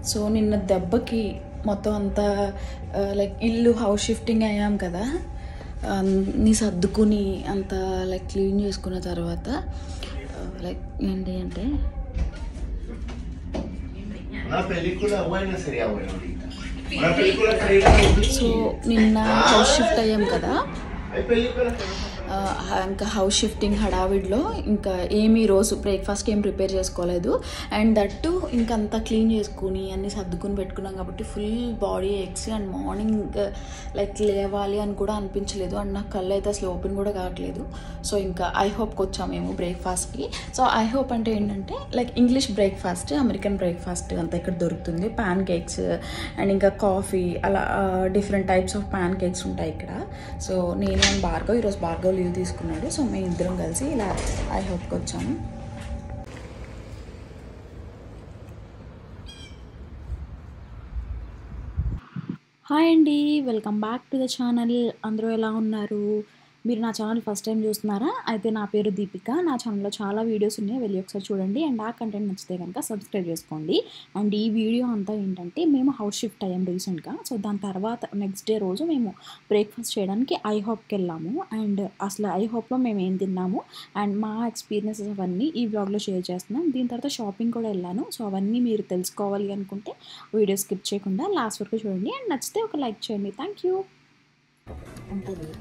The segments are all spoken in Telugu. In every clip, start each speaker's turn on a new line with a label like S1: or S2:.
S1: సో నిన్న దెబ్బకి మొత్తం అంతా లైక్ ఇల్లు హౌస్ షిఫ్టింగ్ అయ్యాం కదా, అన్నీ సర్దుకుని అంత లైక్ క్లీన్ చేసుకున్న తర్వాత లైక్ ఏంటి అంటే సో నిన్న హౌస్ షిఫ్ట్ అయ్యాం కదా, ఇంకా హౌస్ షిఫ్టింగ్ హడావిడిలో ఇంకా ఏమీ రోజు బ్రేక్ఫాస్ట్కి ఏం ప్రిపేర్ చేసుకోలేదు. అండ్ దట్టు ఇంకంతా క్లీన్ చేసుకుని అన్నీ సర్దుకుని పెట్టుకున్నాం కాబట్టి full body X. And morning like లేవాలి అని కూడా అనిపించలేదు. అండ్ నాకు కళ్ళు అయితే అసలు ఓపెన్ కూడా కావట్లేదు. సో ఇంకా ఐహోప్కి వచ్చాము మేము బ్రేక్ఫాస్ట్కి. సో ఐహోప్ అంటే ఏంటంటే like English breakfast, American breakfast అంతా ఇక్కడ దొరుకుతుంది. ప్యాన్ కేక్స్ అండ్ ఇంకా కాఫీ, అలా different types of pan cakes ఉంటాయి ఇక్కడ. సో నేను అండ్ భార్గవ్, ఈరోజు భార్గవ్ లీవ్ తీసుకున్నాడు. సో మేము ఇద్దరం కలిసి ఇలా ఐహోప్కి వచ్చాము. హాయ్ అండి, welcome back to the channel. అందరూ ఎలా ఉన్నారు? మీరు నా ఛానల్ ఫస్ట్ టైం చూస్తున్నారా? అయితే నా పేరు దీపిక. నా ఛానల్లో చాలా వీడియోస్ ఉన్నాయి, వెళ్ళి ఒకసారి చూడండి. అండ్ ఆ కంటెంట్ నచ్చితే కనుక సబ్స్క్రైబ్ చేసుకోండి. అండ్ ఈ వీడియో అంతా ఏంటంటే మేము హౌస్ షిఫ్ట్ అయ్యాం రీసెంట్గా. సో దాని తర్వాత నెక్స్ట్ డే రోజు మేము బ్రేక్ఫాస్ట్ చేయడానికి ఐహోప్కి వెళ్ళాము. అండ్ అసలు ఐహోప్లో మేము ఏం తిన్నాము అండ్ మా ఎక్స్పీరియన్సెస్ అవన్నీ ఈ బ్లాగ్లో షేర్ చేస్తున్నాం. దీని తర్వాత షాపింగ్ కూడా వెళ్ళాను. సో అవన్నీ మీరు తెలుసుకోవాలి అనుకుంటే వీడియో స్కిప్ చేయకుండా లాస్ట్ వరకు చూడండి. అండ్ నచ్చితే ఒక లైక్ చేయండి. Thank you.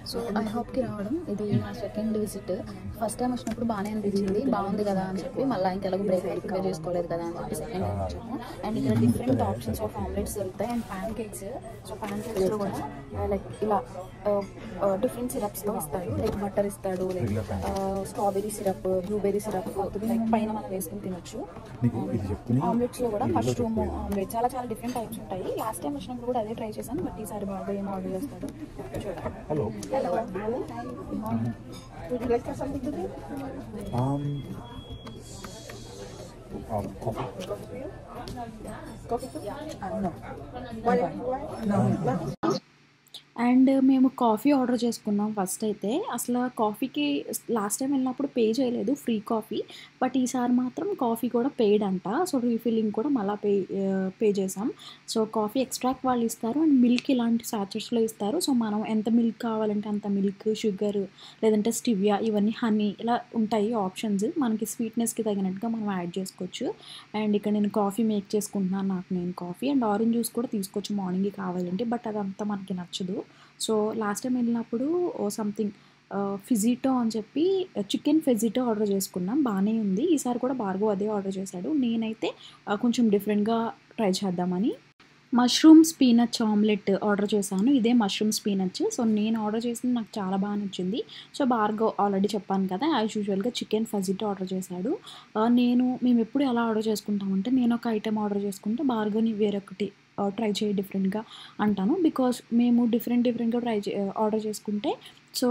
S1: సో ఐహోప్కి రావడం ఇది నా సెకండ్ విజిట్. ఫస్ట్ టైం వచ్చినప్పుడు బాగానే అనిపించింది, బాగుంది కదా అని చెప్పి మళ్ళీ ఇంకెలాగో బ్రేక్ఫాస్ట్ ప్రిపేర్ చేసుకోలేదు కదా అని చెప్పి సెకండ్ టైం వచ్చాము. అండ్ ఇక్కడ డిఫరెంట్ ఆప్షన్స్ ఆఫ్ ఆమ్లెట్స్ దొరుకుతాయి అండ్ ప్యాన్ కేక్స్. సో ప్యాన్ కేక్స్లో కూడా లైక్ ఇలా డిఫరెంట్ సిరప్స్తో ఇస్తాడు. లైక్ బటర్ ఇస్తాడు, like strawberry syrup, blueberry syrup, like పైన మనం వేసుకుని తినొచ్చు. ఆమ్లెట్స్లో కూడా మష్రూమ్ ఆమ్లెట్, చాలా చాలా డిఫరెంట్ టైప్స్ ఉంటాయి. లాస్ట్ టైం వచ్చినప్పుడు కూడా అదే ట్రై చేశాను, బట్ ఈసారి బాగా ఏం ఆర్డర్ చేస్తాడు.
S2: Hello.
S1: Hello. Would you like to have something to drink?
S2: Coffee.
S1: Coffee? No. Why? No. And మేము కాఫీ ఆర్డర్ చేసుకున్నాం. ఫస్ట్ అయితే అసలు కాఫీకి లాస్ట్ టైం వెళ్ళినప్పుడు పే చేయలేదు, ఫ్రీ కాఫీ. బట్ ఈసారి మాత్రం కాఫీ కూడా పెయిడ్ అంట. సో రీఫిల్లింగ్ కూడా మళ్ళీ పే చేసాం. సో కాఫీ ఎక్స్ట్రాక్ట్ వాళ్ళు ఇస్తారు అండ్ మిల్క్ ఇలాంటి సాచెట్స్లో ఇస్తారు. సో మనం ఎంత మిల్క్ కావాలంటే అంత మిల్క్, షుగర్ లేదంటే స్టివియా, ఇవన్నీ హనీ, ఇలా ఉంటాయి ఆప్షన్స్. మనకి స్వీట్నెస్కి తగినట్టుగా మనం యాడ్ చేసుకోవచ్చు. అండ్ ఇక్కడ నేను కాఫీ మేక్ చేసుకుంటున్నాను, నాకు నేను కాఫీ. అండ్ ఆరెంజ్ జ్యూస్ కూడా తీసుకోవచ్చు మార్నింగ్కి కావాలంటే, బట్ అదంతా మనకి నచ్చదు. సో లాస్ట్ టైం వెళ్ళినప్పుడు సంథింగ్ ఫిజిటో అని చెప్పి చికెన్ ఫిజిటో ఆర్డర్ చేసుకున్నాం, బాగానే ఉంది. ఈసారి కూడా భార్గవ్ అదే ఆర్డర్ చేశాడు. నేనైతే కొంచెం డిఫరెంట్గా ట్రై చేద్దామని మష్రూమ్ స్పీనచ్ ఆమ్లెట్ ఆర్డర్ చేశాను. ఇదే మష్రూమ్ స్పీనచ్. సో నేను ఆర్డర్ చేసింది నాకు చాలా బాగా నచ్చింది. సో భార్గవ్ ఆల్రెడీ చెప్పాను కదా, యాజ్ యూజువల్గా చికెన్ ఫజిటో ఆర్డర్ చేశాడు. మేము ఎప్పుడు ఎలా ఆర్డర్ చేసుకుంటామంటే, నేను ఒక ఐటెం ఆర్డర్ చేసుకుంటే భార్గవ్ని వేరొకటి ట్రై చేయి డిఫరెంట్గా అంటాను. బికాస్ మేము డిఫరెంట్గా ఆర్డర్ చేసుకుంటే సో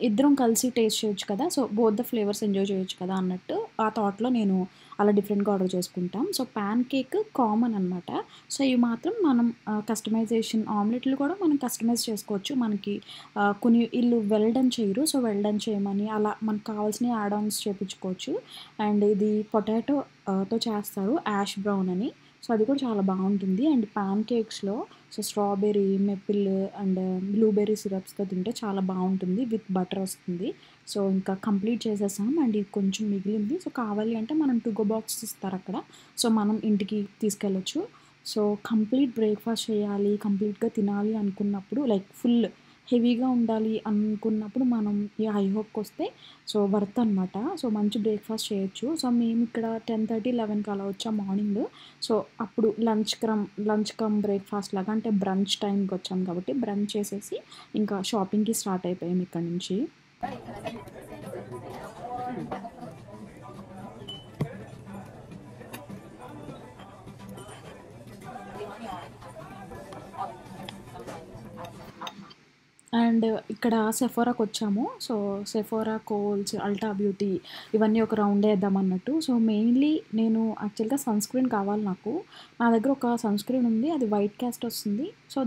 S1: ఇద్దరం కలిసి టేస్ట్ చేయొచ్చు కదా, so both the flavours enjoy చేయొచ్చు కదా అన్నట్టు ఆ థాట్లో నేను అలా డిఫరెంట్గా ఆర్డర్ చేసుకుంటాం. సో ప్యాన్ కేక్ కామన్ అనమాట. సో ఇవి మాత్రం మనం కస్టమైజేషన్, ఆమ్లెట్లు కూడా మనం కస్టమైజ్ చేసుకోవచ్చు. మనకి కొన్ని ఇల్లు వెల్డన్ చేయరు, సో వెల్డన్ చేయమని అలా మనకు కావాల్సిన యాడ్ ఆన్స్ చేయించుకోవచ్చు. అండ్ ఇది పొటాటోతో చేస్తారు, యాష్ బ్రౌన్ అని. సో అది కూడా చాలా బాగుంటుంది. అండ్ ప్యాన్ కేక్స్లో so strawberry, maple and blueberry సిరప్స్తో తింటే చాలా బాగుంటుంది, విత్ బటర్ వస్తుంది. సో ఇంకా కంప్లీట్ చేసేసాం. అండ్ ఇది కొంచెం మిగిలింది. సో కావాలి అంటే మనం టు గో బాక్స్ ఇస్తారు అక్కడ, సో మనం ఇంటికి తీసుకెళ్ళొచ్చు. సో కంప్లీట్ బ్రేక్ఫాస్ట్ చేయాలి, కంప్లీట్గా తినాలి అనుకున్నప్పుడు, లైక్ ఫుల్ హెవీగా ఉండాలి అనుకున్నప్పుడు మనం ఈ ఐహోప్కి వస్తే సో వర్త్ అనమాట. సో మంచి బ్రేక్ఫాస్ట్ చేయొచ్చు. సో మేము ఇక్కడ 10:30, 11కి అలా వచ్చాం మార్నింగ్. సో అప్పుడు లంచ్ కమ్ బ్రేక్ఫాస్ట్ లాగా, అంటే బ్రంచ్ టైంకి వచ్చాం కాబట్టి బ్రంచ్ చేసేసి ఇంకా షాపింగ్కి స్టార్ట్ అయిపోయాం ఇక్కడ నుంచి. అండ్ ఇక్కడ సెఫోరాకి వచ్చాము. సో, సెఫోరా, కోల్స్, అల్టా బ్యూటీ ఇవన్నీ ఒక రౌండ్ ఏద్దామన్నట్టు. సో, మెయిన్‌లీ నేను యాక్చువల్‌గా సన్ స్క్రీన్ కావాలి నాకు. నా దగ్గర ఒక సన్ స్క్రీన్ ఉంది. అది వైట్ కాస్ట్ వస్తుంది. సో,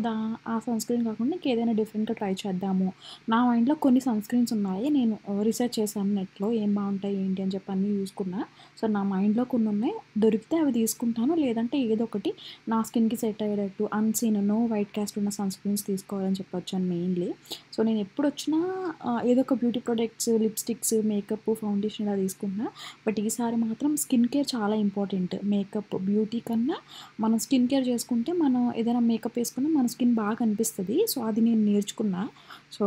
S1: ఆ సన్ స్క్రీన్ కాకుండా ఇంకేదైనా డిఫరెంట్‌గా ట్రై చేద్దాము. నా మైండ్‌లో కొన్ని సన్ స్క్రీన్స్ ఉన్నాయి. నేను రీసెర్చ్ చేశాను నెట్‌లో ఏం బావుంటాయి, ఏంటి అని చెప్పి అన్నీ చూసుకున్నా. సో, నా మైండ్‌లో కొన్నున్నాయి. దొరికితే అవి తీసుకుంటాను. లేదంటే ఏదో ఒకటి నా స్కిన్‌కి సెట్ అయ్యేటట్టు అన్‌సీన్, నో వైట్ కాస్ట్ ఉన్న సన్ స్క్రీన్స్ తీసుకోవాలని చెప్పొచ్చాను మెయిన్‌లీ. సో, నేను ఎప్పుడొచ్చినా ఏదో ఒక beauty products, lipsticks, makeup, foundation ఇలా తీసుకుంటున్నా. బట్ ఈసారి మాత్రం స్కిన్ కేర్ చాలా ఇంపార్టెంట్. మేకప్, బ్యూటీ కన్నా మనం స్కిన్ కేర్ చేసుకుంటే మనం ఏదైనా మేకప్ వేసుకున్నా మన స్కిన్ బాగా కనిపిస్తది. సో, అది నేను నేర్చుకున్నా. సో,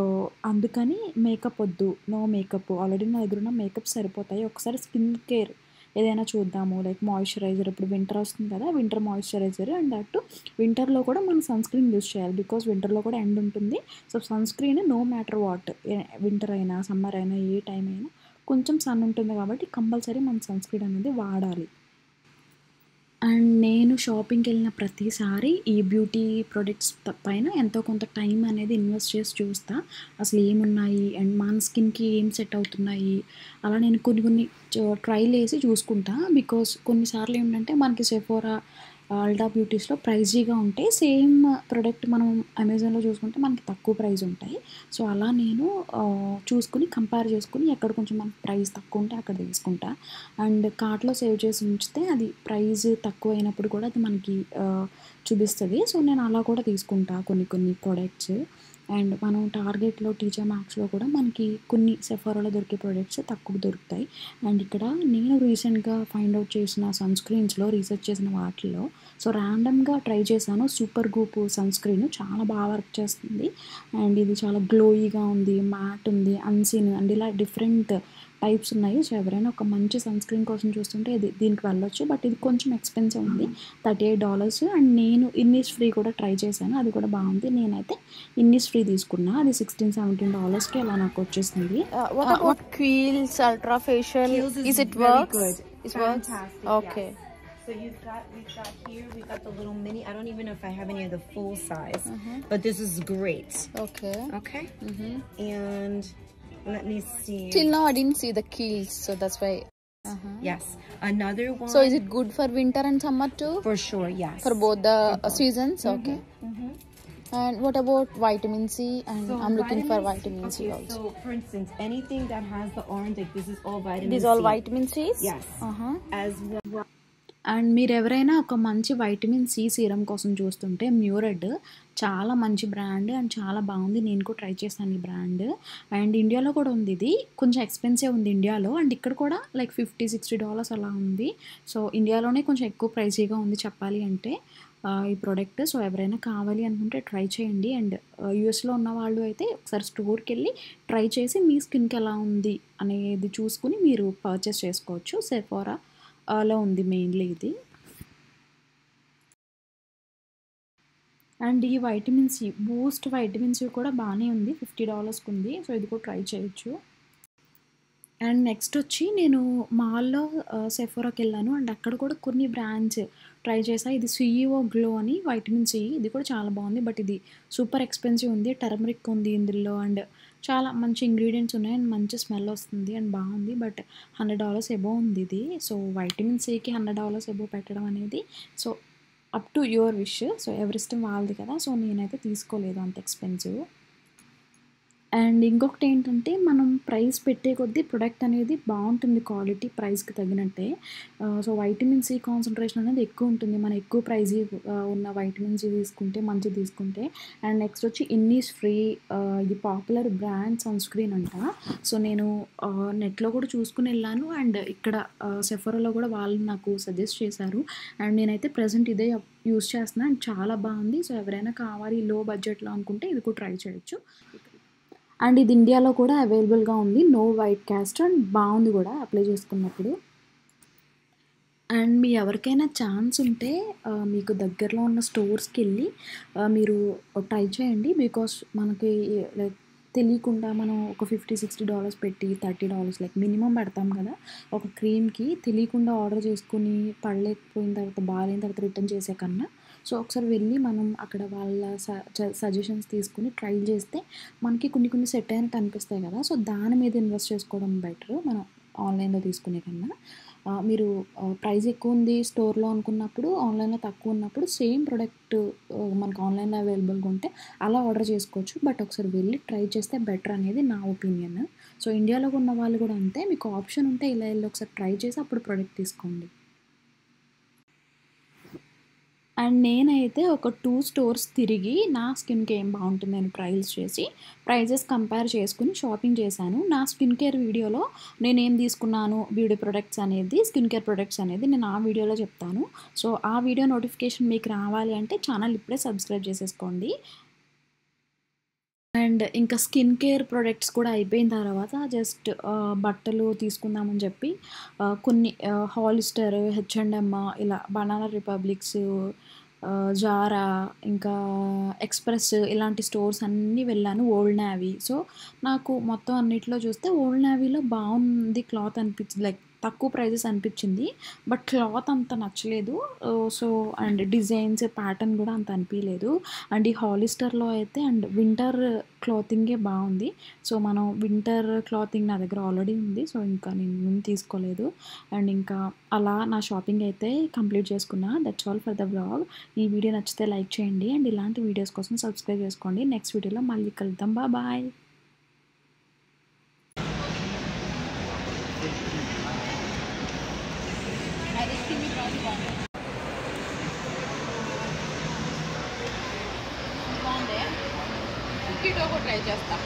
S1: అందుకని మేకప్ వద్దు. No makeup. ఆల్రెడీ నా దగ్గరున్న మేకప్ సరిపోతాయి. ఒకసారి స్కిన్ కేర్ ఏదైనా చూద్దాము. లైక్ మాయిశ్చరైజర్, ఇప్పుడు వింటర్ వస్తుంది కదా! వింటర్ మాయిశ్చరైజర్ అండ్ దట్ వింటర్‌లో కూడా మనం సన్ స్క్రీన్ యూజ్ చేయాలి. బికాజ్ వింటర్‌లో కూడా ఎండ్ ఉంటుంది. So, sunscreen no matter what winter అయినా, సమ్మర్ అయినా, ఏ టైం అయినా కొంచెం సన్ ఉంటుంది కాబట్టి కంపల్సరీ మనం సన్ స్క్రీన్ అనేది వాడాలి. అండ్ నేను షాపింగ్‌కెళ్ళిన ప్రతిసారి ఈ బ్యూటీ ప్రొడక్ట్స్ పైన ఎంతో కొంత టైం అనేది ఇన్వెస్ట్ చేసి చూస్తా. అసలు ఏమున్నాయి అండ్ మన స్కిన్‌కి ఏం సెట్ అవుతున్నాయి. అలా నేను కొన్ని కొన్ని ట్రైలేసి చూసుకుంటా. బికాజ్ కొన్నిసార్లు ఏంటంటే మనకి సెఫోరా, అల్టా బ్యూటీస్‌లో ప్రైజీగా ఉంటాయి. సేమ్ ప్రొడక్ట్ మనం అమెజాన్‌లో చూసుకుంటే మనకి తక్కువ ప్రైస్ ఉంటాయి. సో, అలా నేను చూసుకొని కంపేర్ చేసుకొని ఎక్కడ కొంచెం మనకి ప్రైస్ తక్కువ ఉంటే అక్కడ తీసుకుంటా. అండ్ కార్ట్‌లో సేవ్ చేసి ఉంచితే అది ప్రైస్ తక్కువైనప్పుడు కూడా అది మనకి చూపిస్తది. సో, నేను అలా కూడా తీసుకుంటా కొన్ని కొన్ని ప్రొడక్ట్స్. అండ్ మనం టార్గెట్‌లో, టీజే మాక్స్‌లో కూడా మనకి కొన్ని సెఫోరాలో దొరికే ప్రొడక్ట్స్ తక్కువకు దొరుకుతాయి. అండ్ ఇక్కడ నేను రీసెంట్‌గా ఫైండ్ ఔట్ చేసిన సన్ స్క్రీన్స్‌లో రీసెర్చ్ చేసిన వాటిల్లో సో, ర్యాండమ్‌గా ట్రై చేశాను. సూపర్ గూప్ సన్ స్క్రీన్ చాలా బాగా వర్క్ చేస్తుంది. అండ్ ఇది చాలా గ్లోయీగా ఉంది, మ్యాట్ ఉంది, అన్‌సీన్ అండ్ ఇలా డిఫరెంట్ టైప్స్ ఉన్నాయి. సో, ఎవరైనా ఒక మంచి సన్ స్క్రీన్ కోసం చూస్తుంటే దీనికి వెళ్ళొచ్చు. బట్ ఇది కొంచెం ఎక్స్‌పెన్సివ్ ఉంది. $38 అండ్ నేను ఇన్నిస్-ఫ్రీ కూడా ట్రై చేశాను. అది కూడా బాగుంది. నేనైతే ఇన్నిస్-ఫ్రీ తీసుకున్నా. అది $16-17కి అలా నాకు వచ్చేసింది.
S3: What about Kiehl's Ultra Facial?
S4: Kiehl's
S3: Is it
S4: very
S3: works?
S4: good.
S3: It works?
S4: Fantastic.
S3: Okay.
S4: Yes. So we've got here, we've got the little mini. I don't even know if I have any of the full size, but this is great.
S3: Okay.
S4: Okay. And let me see.
S3: Till now I didn't see the Kiehl's, so that's why.
S4: Yes. Another one.
S3: So is it good for winter and summer too?
S4: For sure, yes.
S3: For both the seasons? Okay. And what about vitamin C? And
S4: So
S3: I'm looking for
S4: vitamin
S3: vitamin C
S4: okay,
S3: also.
S4: So for instance, anything that has the orange, like this is all vitamin
S3: These
S4: C.
S3: all vitamin C's?
S4: Yes. As well.
S1: And మీరెవరైనా ఒక మంచి వైటమిన్ సి సీరం కోసం చూస్తుంటే మ్యూరెడ్ చాలా మంచి బ్రాండ్ అండ్ చాలా బాగుంది. నేను కూడా ట్రై చేశాను ఈ బ్రాండ్. అండ్ ఇండియాలో కూడా ఉంది ఇది. కొంచెం ఎక్స్పెన్సివ్ ఉంది ఇండియాలో. అండ్ ఇక్కడ కూడా లైక్ $50-60 అలా ఉంది. సో, ఇండియాలోనే కొంచెం ఎక్కువ ప్రైసీగా ఉంది చెప్పాలి అంటే ఈ ప్రోడక్ట్. సో, ఎవరైనా కావాలి అనుకుంటే ట్రై చేయండి. అండ్ యూఎస్లో ఉన్న వాళ్ళు అయితే ఒకసారి స్టోర్కి వెళ్ళి ట్రై చేసి మీ స్కిన్కి ఎలా ఉంది అనేది చూసుకుని మీరు పర్చేస్ చేసుకోవచ్చు. సెఫోరా లో ఉంది మెయిన్లీ ఇది. అండ్ ఈ vitamin C, boost vitamin C కూడా బాగానే ఉంది. $50కి ఉంది. సో, ఇది కూడా ట్రై చేయొచ్చు. అండ్ నెక్స్ట్ వచ్చి నేను మాల్‌లో సెఫోరాకి వెళ్ళాను. అండ్ అక్కడ కూడా కొన్ని బ్రాండ్స్ ట్రై చేశా. ఇది సీఈఓ గ్లో అని వైటమిన్ సి. ఇది కూడా చాలా బాగుంది. బట్ ఇది సూపర్ ఎక్స్పెన్సివ్ ఉంది. టర్మరిక్ ఉంది ఇందులో అండ్ చాలా మంచి ఇంగ్రీడియంట్స్ ఉన్నాయి. అండ్ మంచి స్మెల్ వస్తుంది అండ్ బాగుంది. బట్ $100 ఎబోవ్ ఉంది ఇది. సో, వైటమిన్ సికి $100 ఎబోవ్ పెట్టడం అనేది so, up to your wish. So, ఎవరిష్టం వాళ్ళది కదా! సో, నేనైతే తీసుకోలేదు అంత ఎక్స్పెన్సివ్. అండ్ ఇంకొకటి ఏంటంటే మనం ప్రైస్ పెట్టే కొద్దీ ప్రొడక్ట్ అనేది బాగుంటుంది క్వాలిటీ ప్రైస్‌కి తగినట్టే. సో, వైటమిన్ సి కాన్సంట్రేషన్ అనేది ఎక్కువ ఉంటుంది. మనం ఎక్కువ ప్రైజీ ఉన్న వైటమిన్ సి తీసుకుంటే మంచిది తీసుకుంటే. అండ్ నెక్స్ట్ వచ్చి ఇన్నిస్-ఫ్రీ ఇది పాపులర్ బ్రాండ్ సన్ స్క్రీన్ అంట. సో, నేను నెట్‌లో కూడా చూసుకొని వెళ్ళాను. అండ్ ఇక్కడ సెఫోరాలో కూడా వాళ్ళు నాకు సజెస్ట్ చేశారు. అండ్ నేనైతే ప్రెజెంట్ ఇదే యూజ్ చేస్తున్నా. అండ్ చాలా బాగుంది. సో, ఎవరైనా కావాలి లో బడ్జెట్‌లో అనుకుంటే ఇది కూడా ట్రై చేయొచ్చు. అండ్ ఇది ఇండియాలో కూడా అవైలబుల్‌గా ఉంది. నో వైట్ కాస్ట్ అండ్ బాగుంది కూడా అప్లై చేసుకున్నప్పుడు. అండ్ మీ ఎవరికైనా ఛాన్స్ ఉంటే మీకు దగ్గరలో ఉన్న స్టోర్స్‌కి వెళ్ళి మీరు ట్రై చేయండి. బికాస్ మనకి లైక్ తెలియకుండా మనం ఒక $50-60 పెట్టి $30 లైక్ మినిమమ్ పెడతాం కదా! ఒక క్రీమ్‌కి తెలియకుండా ఆర్డర్ చేసుకొని పడలేకపోయిన తర్వాత బాగాలేని తర్వాత రిటర్న్ చేసే కన్నా సో ఒకసారి వెళ్ళి మనం అక్కడ వాళ్ళ సజెషన్స్ తీసుకుని ట్రై చేస్తే మనకి కొన్ని సెట్ అయినట్టు అనిపిస్తాయి కదా. సో దాని మీద ఇన్వెస్ట్ చేసుకోవడం బెటర్ మనం ఆన్లైన్లో తీసుకునే కన్నా. మీరు ప్రైస్ ఎక్కువ ఉంది స్టోర్లో అనుకున్నప్పుడు, ఆన్లైన్లో తక్కువ ఉన్నప్పుడు సేమ్ ప్రోడక్ట్ మనకు ఆన్లైన్లో అవైలబుల్గా ఉంటే అలా ఆర్డర్ చేసుకోవచ్చు. బట్ ఒకసారి వెళ్ళి ట్రై చేస్తే బెటర్ అనేది నా ఒపీనియన్. సో ఇండియాలో ఉన్న వాళ్ళు కూడా అంతే, మీకు ఆప్షన్ ఉంటే ఇలా వెళ్ళి ఒకసారి ట్రై చేసి అప్పుడు ప్రోడక్ట్ తీసుకోండి. అండ్ నేనైతే ఒక 2 స్టోర్స్ తిరిగి నా స్కిన్కి ఏం బాగుంటుంది నేను ట్రయల్స్ చేసి ప్రైజెస్ కంపేర్ చేసుకుని షాపింగ్ చేశాను. నా స్కిన్ కేర్ వీడియోలో నేనేం తీసుకున్నాను బ్యూటీ ప్రొడక్ట్స్ అనేది, స్కిన్ కేర్ ప్రొడక్ట్స్ అనేది నేను ఆ వీడియోలో చెప్తాను. సో ఆ వీడియో నోటిఫికేషన్ మీకు రావాలి అంటే ఛానల్ ఇప్పుడే సబ్స్క్రైబ్ చేసేసుకోండి. అండ్ ఇంకా స్కిన్ కేర్ ప్రొడక్ట్స్ కూడా అయిపోయిన తర్వాత జస్ట్ బట్టలు తీసుకుందామని చెప్పి కొన్ని హాలిస్టర్, H&M, ఇలా బనానా రిపబ్లిక్స్, జారా, ఇంకా ఎక్స్ప్రెస్ ఇలాంటి స్టోర్స్ అన్నీ వెళ్ళాను. Old navy. సో నాకు మొత్తం అన్నిట్లో చూస్తే ఓల్డ్ నేవీలో బాగుంది క్లాత్ అనిపించింది, లైక్ తక్కువ ప్రైజెస్ అనిపించింది. బట్ క్లాత్ అంత నచ్చలేదు. సో అండ్ డిజైన్స్ ప్యాటర్న్ కూడా అంత అనిపించలేదు. అండ్ ఈ హాలిస్టర్లో అయితే అండ్ వింటర్ క్లాతింగే బాగుంది. సో మనం వింటర్ క్లాతింగ్ నా దగ్గర ఆల్రెడీ ఉంది. సో ఇంకా నేను తీసుకోలేదు. అండ్ ఇంకా అలా నా షాపింగ్ అయితే కంప్లీట్ చేసుకున్నా. That's all for the vlog. ఈ వీడియో నచ్చితే లైక్ చేయండి అండ్ ఇలాంటి వీడియోస్ కోసం సబ్స్క్రైబ్ చేసుకోండి. నెక్స్ట్ వీడియోలో మళ్ళీ కలుద్దాం. బాయ్.
S3: కుక్కీ డో కూడా ట్రై చేస్తా.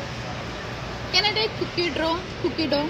S3: Can I take cookie do?